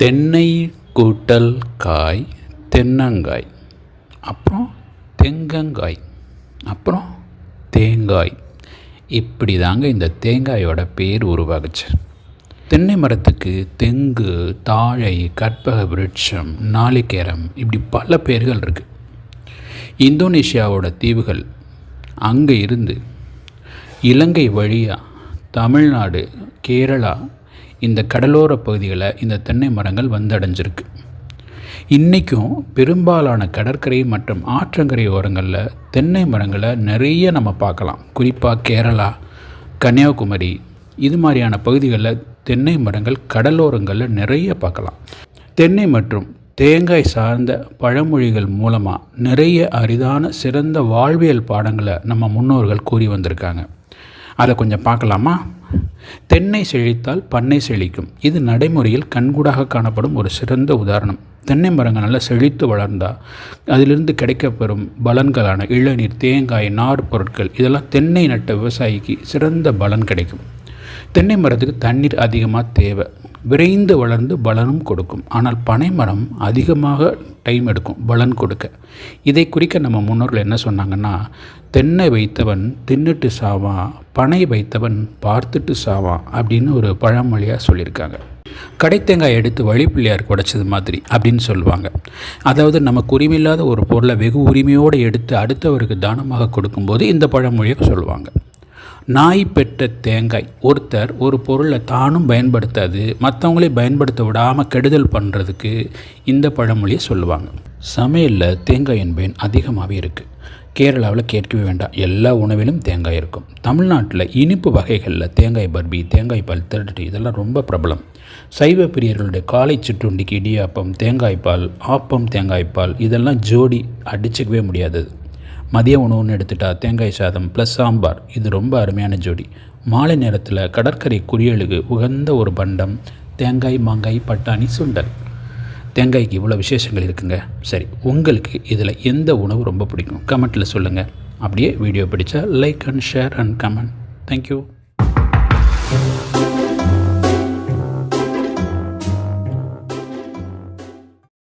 தென்னை கூட்டல் காய் தென்னங்காய், அப்புறம் தெங்கங்காய், அப்புறம் தேங்காய். இப்படி தாங்க இந்த தேங்காயோட பேர் உருவாகுச்சு. தென்னை மரத்துக்கு தெங்கு, தாழை, கற்பக விருட்சம், நாளிகேரம் இப்படி பல பேர்கள் இருக்குது. இந்தோனேஷியாவோட தீவுகள் அங்கே இருந்து இலங்கை வழியாக தமிழ்நாடு, கேரளா இந்த கடலோர பகுதிகளில் இந்த தென்னை மரங்கள் வந்தடைஞ்சிருக்கு. இன்றைக்கும் பெரும்பாலான கடற்கரை மற்றும் ஆற்றங்கரை ஓரங்களில் தென்னை மரங்களை நிறைய நம்ம பார்க்கலாம். குறிப்பாக கேரளா, கன்னியாகுமரி இது மாதிரியான பகுதிகளில் தென்னை மரங்கள் கடலோரங்களில் நிறைய பார்க்கலாம். தென்னை மற்றும் தேங்காய் சார்ந்த பழமொழிகள் மூலமாக நிறைய அரிதான சிறந்த வாழ்வியல் பாடங்களை நம்ம முன்னோர்கள் கூறி வந்திருக்காங்க. அதை கொஞ்சம் பார்க்கலாமா? தென்னை செழித்தால் பண்ணை செழிக்கும். இது நடைமுறையில் கண்கூடாக காணப்படும் ஒரு சிறந்த உதாரணம். தென்னை மரங்கள் நல்லா செழித்து வளர்ந்தால் அதிலிருந்து கிடைக்கப்பெறும் பலன்களான இளநீர், தேங்காய், நார் பொருட்கள் இதெல்லாம் தென்னை நட்ட விவசாயிக்கு சிறந்த பலன் கிடைக்கும். தென்னை மரத்துக்கு தண்ணீர் அதிகமாக தேவை, விரைந்து வளர்ந்து பலனும் கொடுக்கும். ஆனால் பனை மரம் அதிகமாக டைம் எடுக்கும் பலன் கொடுக்க. இதை குறிக்க நம்ம முன்னோர்கள் என்ன சொன்னாங்கன்னா, தென்னை வைத்தவன் தின்னுட்டு சாவான், பனை வைத்தவன் பார்த்துட்டு சாவான் அப்படின்னு ஒரு பழமொழியாக சொல்லியிருக்காங்க. கடைத்தேங்காய் எடுத்து வழிப்பிள்ளையாருக்கு உடைச்சது மாதிரி அப்படின்னு சொல்லுவாங்க. அதாவது நமக்கு உரிமையில்லாத ஒரு பொருளை வெகு உரிமையோடு எடுத்து அடுத்தவருக்கு தானமாக கொடுக்கும்போது இந்த பழமொழியை சொல்லுவாங்க. நாய் பெற்ற தேங்காய். ஒருத்தர் ஒரு பொருளை தானும் பயன்படுத்தாது மற்றவங்களையும் பயன்படுத்த விடாமல் கெடுதல் பண்ணுறதுக்கு இந்த பழமொழியை சொல்லுவாங்க. சமையலில் தேங்காயின் பயன் அதிகமாகவே இருக்குது. கேரளாவில் கேட்கவே வேண்டாம், எல்லா உணவிலும் தேங்காய் இருக்கும். தமிழ்நாட்டில் இனிப்பு வகைகளில் தேங்காய் பர்பி, தேங்காய் பால் திரட்டு இதெல்லாம் ரொம்ப பிரபலம். சைவ பிரியர்களுடைய காலை சிற்றுண்டிக்கு இடியாப்பம், தேங்காய்ப்பால், ஆப்பம், தேங்காய்ப்பால் இதெல்லாம் ஜோடி அடிச்சுக்கவே முடியாதது. மதிய உணவுன்னு எடுத்துட்டா தேங்காய் சாதம் ப்ளஸ் சாம்பார் இது ரொம்ப அருமையான ஜோடி. மாலை நேரத்தில் கடற்கரை குறியலுக்கு உகந்த ஒரு பண்டம் தேங்காய், மாங்காய், பட்டாணி, சுண்டல். தேங்காய்க்கு இவ்வளோ விசேஷங்கள் இருக்குங்க. சரி, உங்களுக்கு இதில் எந்த உணவு ரொம்ப பிடிக்கும் கமெண்ட்டில் சொல்லுங்கள். அப்படியே வீடியோ பிடிச்சா like and share and comment. Thank you.